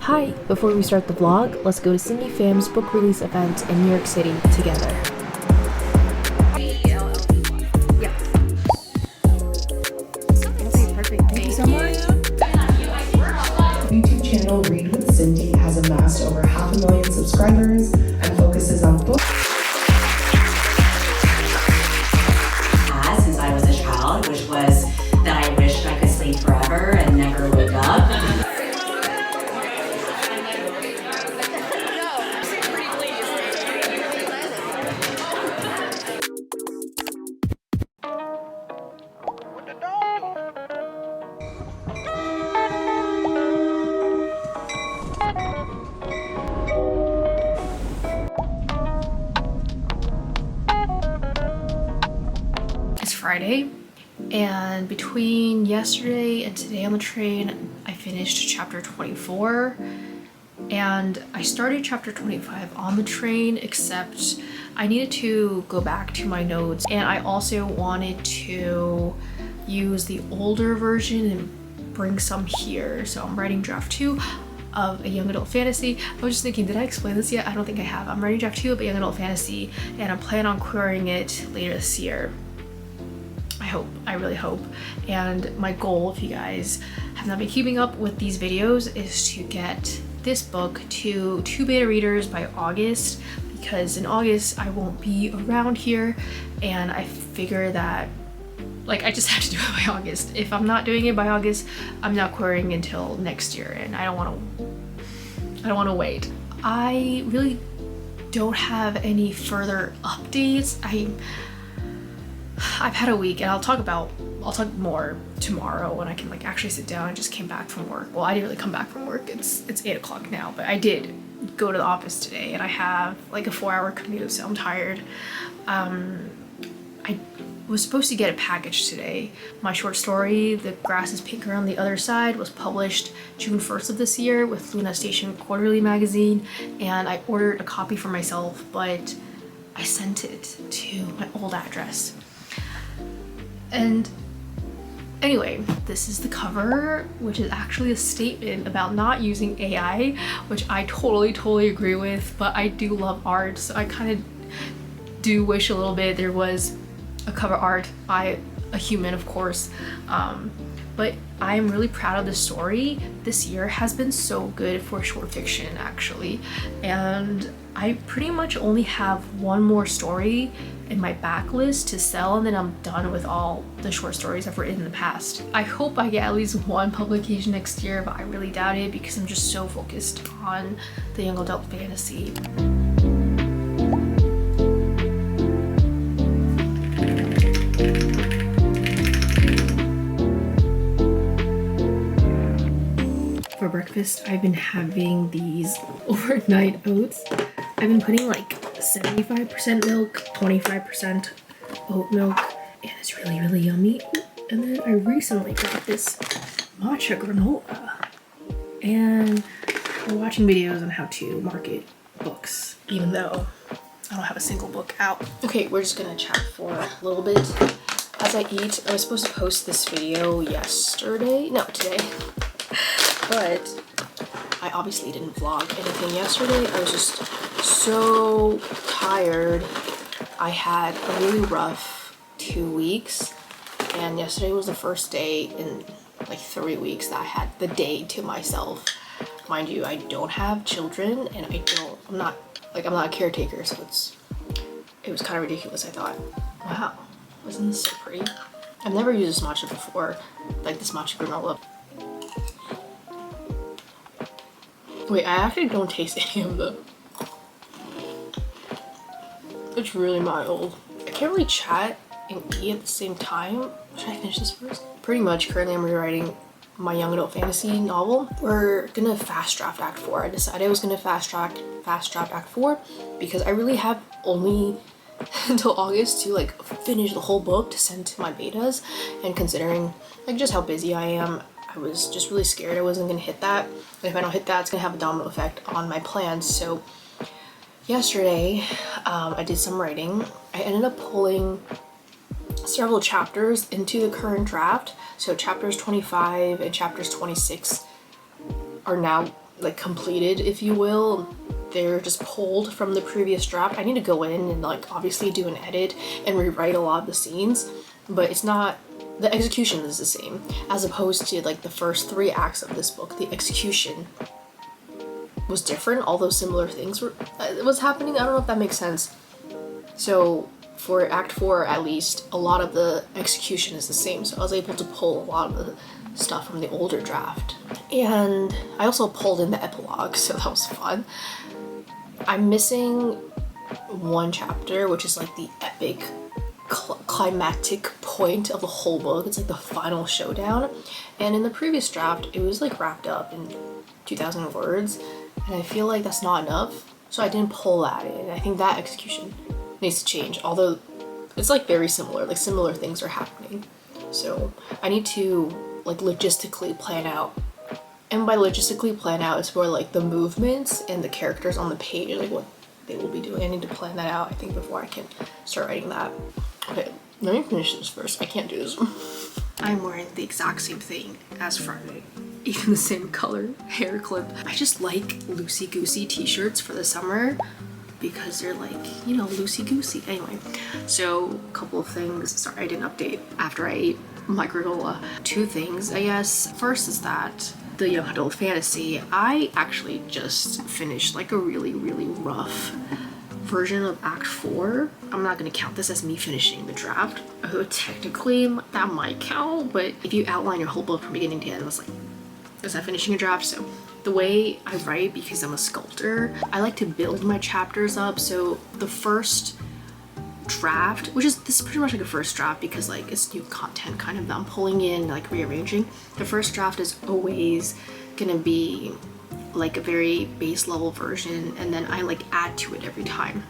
Hi! Before we start the vlog, let's go to Cindy Pham's book release event in New York City together. Thank you so much. YouTube channel Read with Cindy has amassed over 500,000 subscribers and focuses on books. Since I was a child, which was that I wished I could sleep forever and never wake up. It's Friday, and between yesterday and today on the train, I finished chapter 24, and I started chapter 25 on the train, except I needed to go back to my notes, and I also wanted to use the older version and bring some here. So I'm writing draft 2 of a young adult fantasy. I was just thinking, did I explain this yet? I don't think I have. I'm writing draft 2 of a young adult fantasy, and I'm planning on querying it later this year. I really hope. And my goal, if you guys have not been keeping up with these videos, is to get this book to 2 beta readers by August, because in August I won't be around here, and I figure that I just have to do it by August. If I'm not doing it by August, I'm not querying until next year, and I don't want to wait. I really don't have any further updates. I've had a week, and I'll talk more tomorrow when I can actually sit down. I just came back from work. Well, I didn't really come back from work. It's 8 o'clock now, but I did go to the office today, and I have a 4-hour commute, so I'm tired. I was supposed to get a package today. My short story, The Grass is Pinker on the Other Side, was published June 1st of this year with Luna Station Quarterly magazine, and I ordered a copy for myself, but I sent it to my old address. And anyway, this is the cover, which is actually a statement about not using AI, which I totally agree with, but I do love art, so I kind of do wish a little bit there was a cover art by a human, of course. But I am really proud of the story. This year has been so good for short fiction, actually, and I pretty much only have one more story in my backlist to sell, and then I'm done with all the short stories I've written in the past. I hope I get at least one publication next year, but I really doubt it because I'm just so focused on the young adult fantasy. For breakfast, I've been having these overnight oats. I've been putting 75% milk, 25% oat milk, and it's really yummy. And then I recently got this matcha granola, and we're watching videos on how to market books, even though I don't have a single book out. Okay, we're just gonna chat for a little bit as I eat. I was supposed to post this video today, but I obviously didn't vlog anything yesterday. I was just so tired. I had a really rough 2 weeks, and yesterday was the first day in 3 weeks that I had the day to myself. Mind you, I don't have children, and I'm not a caretaker, so it was kind of ridiculous. I thought, wow, wasn't this so pretty? I've never used this matcha before, this matcha granola. Wait, I actually don't taste any of them. It's really mild. I can't really chat and eat at the same time. Should I finish this first? Pretty much, currently I'm rewriting my young adult fantasy novel. We're gonna fast draft Act 4. I decided I was gonna fast draft Act 4 because I really have only until August to finish the whole book to send to my betas, and considering just how busy I am, I was just really scared I wasn't gonna hit that. And if I don't hit that, it's gonna have a domino effect on my plans. So yesterday, I did some writing. I ended up pulling several chapters into the current draft. So chapters 25 and chapters 26 are now like completed, if you will. They're just pulled from the previous draft. I need to go in and like obviously do an edit and rewrite a lot of the scenes, but it's not, the execution is the same as opposed to like the first 3 acts of this book. The execution was different, although similar things was happening. I don't know if that makes sense. So for Act 4 at least, a lot of the execution is the same, so I was able to pull a lot of the stuff from the older draft. And I also pulled in the epilogue, so that was fun. I'm missing one chapter, which is like the epic climactic point of the whole book. It's like the final showdown, and in the previous draft it was like wrapped up in 2,000 words, and I feel like that's not enough, so I didn't pull that in. I think that execution needs to change, although it's like very similar, like similar things are happening. So I need to like logistically plan out, and by logistically plan out it's more like the movements and the characters on the page, like what they will be doing. I need to plan that out, I think, before I can start writing that. Okay, let me finish this first. I can't do this. I'm wearing the exact same thing as Friday, even the same color hair clip. I just like loosey-goosey t-shirts for the summer because they're like, you know, loosey-goosey. Anyway, so a couple of things. Sorry, I didn't update after I ate my granola. 2 things, I guess. First is that the young adult fantasy, I actually just finished like a really rough version of Act 4. I'm not gonna count this as me finishing the draft. Technically that might count, but if you outline your whole book from beginning to end, it's like, is that finishing a draft? So the way I write, because I'm a sculptor, I like to build my chapters up. So the first draft, this is pretty much like a first draft because like it's new content kind of that I'm pulling in, like rearranging. The first draft is always gonna be like a very base level version, and then I like add to it every time.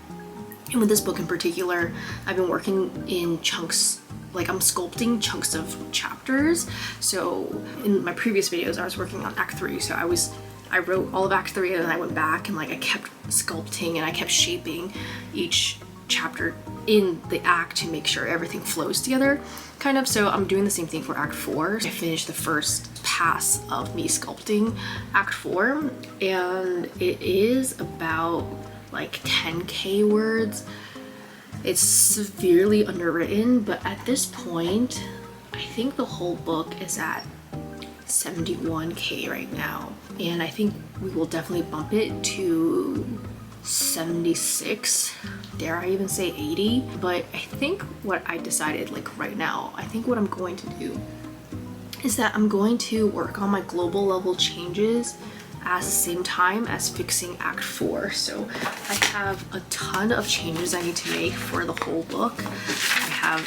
And with this book in particular, I've been working in chunks, like I'm sculpting chunks of chapters. So in my previous videos I was working on Act 3, so I wrote all of Act 3 and then I went back and like I kept sculpting and I kept shaping each chapter in the act to make sure everything flows together, kind of. So I'm doing the same thing for Act 4. I finished the first pass of me sculpting Act 4, and it is about like 10k words. It's severely underwritten, but at this point I think the whole book is at 71k right now, and I think we will definitely bump it to 76, dare I even say 80. But I think what I decided, like right now, I think what I'm going to do is that I'm going to work on my global level changes at the same time as fixing Act 4. So I have a ton of changes I need to make for the whole book. I have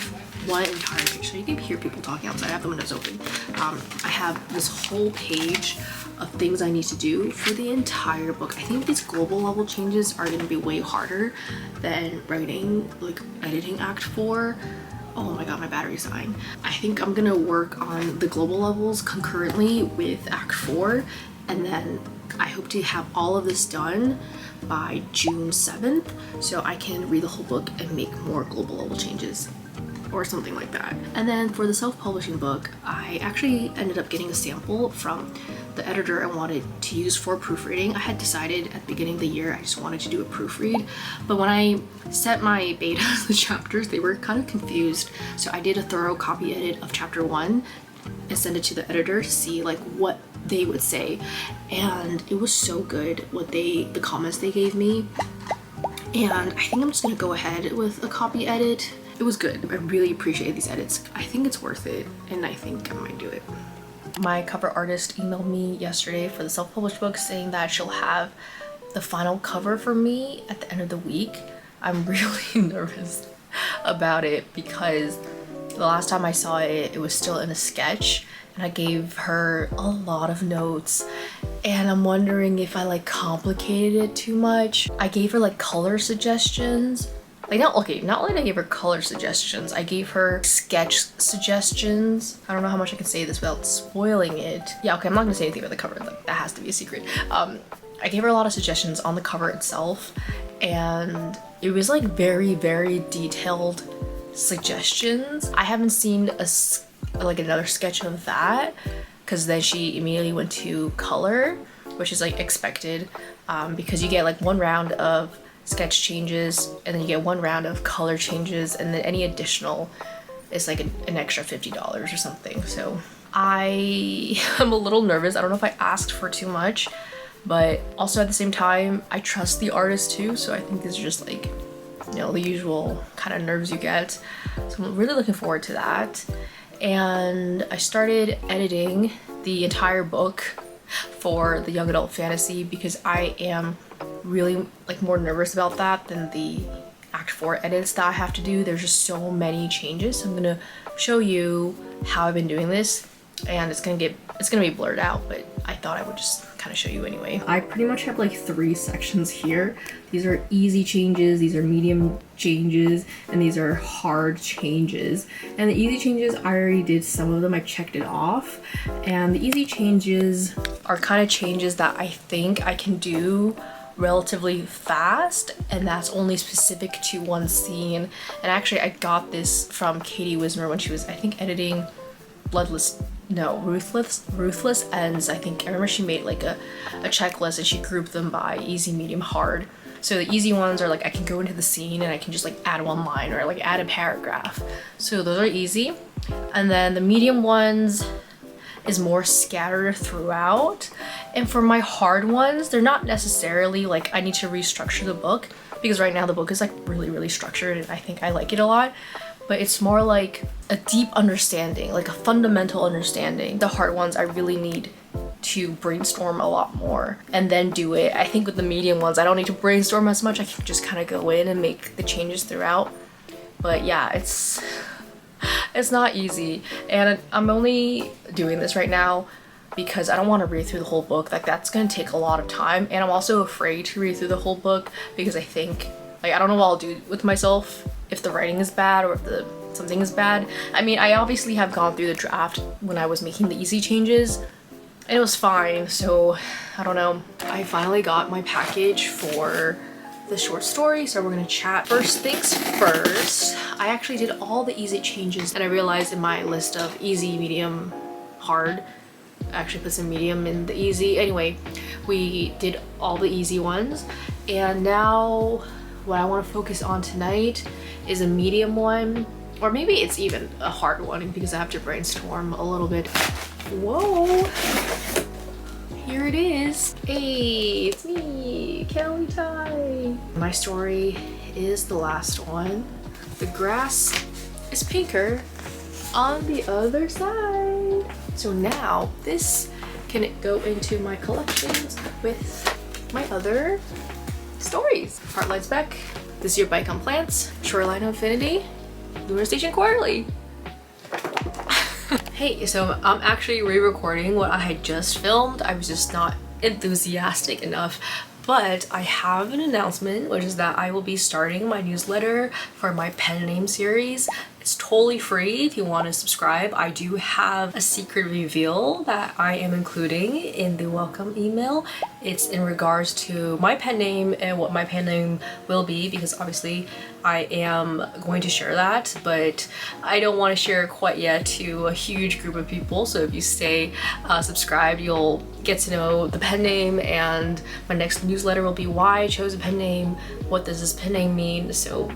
one entire page, so you can hear people talking outside. I have the windows open. I have this whole page of things I need to do for the entire book. I think these global level changes are going to be way harder than writing, like editing Act 4. Oh my god, my battery's dying. I think I'm gonna work on the global levels concurrently with Act 4, and then I hope to have all of this done by June 7th so I can read the whole book and make more global level changes or something like that. And then for the self-publishing book, I actually ended up getting a sample from the editor I wanted to use for proofreading. I had decided at the beginning of the year I just wanted to do a proofread, but when I set my beta the chapters, they were kind of confused. So I did a thorough copy edit of chapter 1 and send it to the editor to see like what they would say, and it was so good what the comments they gave me, and I think I'm just gonna go ahead with a copy edit. It was good. I really appreciate these edits. I think it's worth it, and I think I might do it. My cover artist emailed me yesterday for the self-published book saying that she'll have the final cover for me at the end of the week. I'm really nervous about it because the last time I saw it, it was still in a sketch, and I gave her a lot of notes, and I'm wondering if I like complicated it too much. I gave her like color suggestions. Like not only did I give her color suggestions, I gave her sketch suggestions. I don't know how much I can say this without spoiling it. Yeah, okay, I'm not gonna say anything about the cover, like, that has to be a secret. I gave her a lot of suggestions on the cover itself, and it was like very detailed suggestions. I haven't seen another sketch of that, because then she immediately went to color. which is like expected, because you get like one round of sketch changes and then you get one round of color changes, and then any additional is like an extra $50 or something. So I am a little nervous. I don't know if I asked for too much, but also at the same time I trust the artist too, so I think these are just like, you know, the usual kind of nerves you get. So I'm really looking forward to that. And I started editing the entire book for the young adult fantasy because I am really like more nervous about that than the Act 4 edits that I have to do. There's just so many changes, so I'm gonna show you how I've been doing this, and it's gonna be blurred out, but I thought I would just kind of show you anyway. I pretty much have like 3 sections here. These are easy changes, these are medium changes, and these are hard changes. And the easy changes, I already did some of them, I checked it off. And the easy changes are kind of changes that I think I can do relatively fast, and that's only specific to one scene. And actually I got this from Katie Wismer when she was, I think, editing Ruthless Ends. I think I remember she made like a checklist and she grouped them by easy, medium, hard. So the easy ones are like I can go into the scene and I can just like add one line or like add a paragraph. So those are easy. And then the medium ones is more scattered throughout. And for my hard ones, they're not necessarily like I need to restructure the book, because right now the book is like really structured and I think I like it a lot. But it's more like a deep understanding, like a fundamental understanding. The hard ones I really need to brainstorm a lot more and then do it. I think with the medium ones I don't need to brainstorm as much. I can just kind of go in and make the changes throughout. But yeah, it's not easy, and I'm only doing this right now because I don't want to read through the whole book. Like that's gonna take a lot of time, and I'm also afraid to read through the whole book because I think like I don't know what I'll do with myself if the writing is bad or if something is bad. I mean, I obviously have gone through the draft when I was making the easy changes and it was fine, so I don't know. I finally got my package for the short story, so we're gonna chat. First things first, I actually did all the easy changes, and I realized in my list of easy, medium, hard, I actually put some medium in the easy. Anyway, we did all the easy ones, and now what I want to focus on tonight is a medium one, or maybe it's even a hard one because I have to brainstorm a little bit. Whoa! Here it is. Hey, it's me, Kelley Tai. My story is the last one. The grass is pinker on the other side. So now this can go into my collections with my other stories. Heartlights Beck, This Year Bike on Plants, Shoreline Infinity, Lunar Station Quarterly. Hey, so I'm actually re-recording what I had just filmed. I was just not enthusiastic enough, but I have an announcement, which is that I will be starting my newsletter for my pen name series. It's totally free if you want to subscribe. I do have a secret reveal that I am including in the welcome email. It's in regards to my pen name and what my pen name will be, because obviously I am going to share that, but I don't want to share it quite yet to a huge group of people. So if you stay subscribed, you'll get to know the pen name, and my next newsletter will be why I chose a pen name, what does this pen name mean. So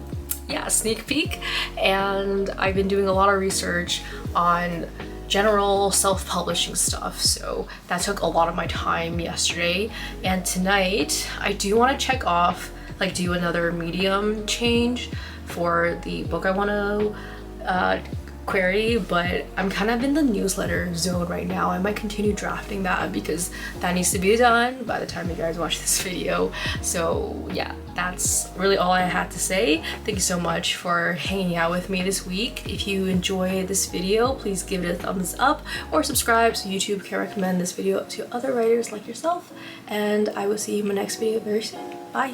yeah, sneak peek. And I've been doing a lot of research on general self-publishing stuff, so that took a lot of my time yesterday. And tonight I do want to check off, like do another medium change for the book I want to query, but I'm kind of in the newsletter zone right now. I might continue drafting that because that needs to be done by the time you guys watch this video. So yeah, that's really all I had to say. Thank you so much for hanging out with me this week. If you enjoyed this video, please give it a thumbs up or subscribe so YouTube can recommend this video to other writers like yourself. And I will see you in my next video very soon. Bye.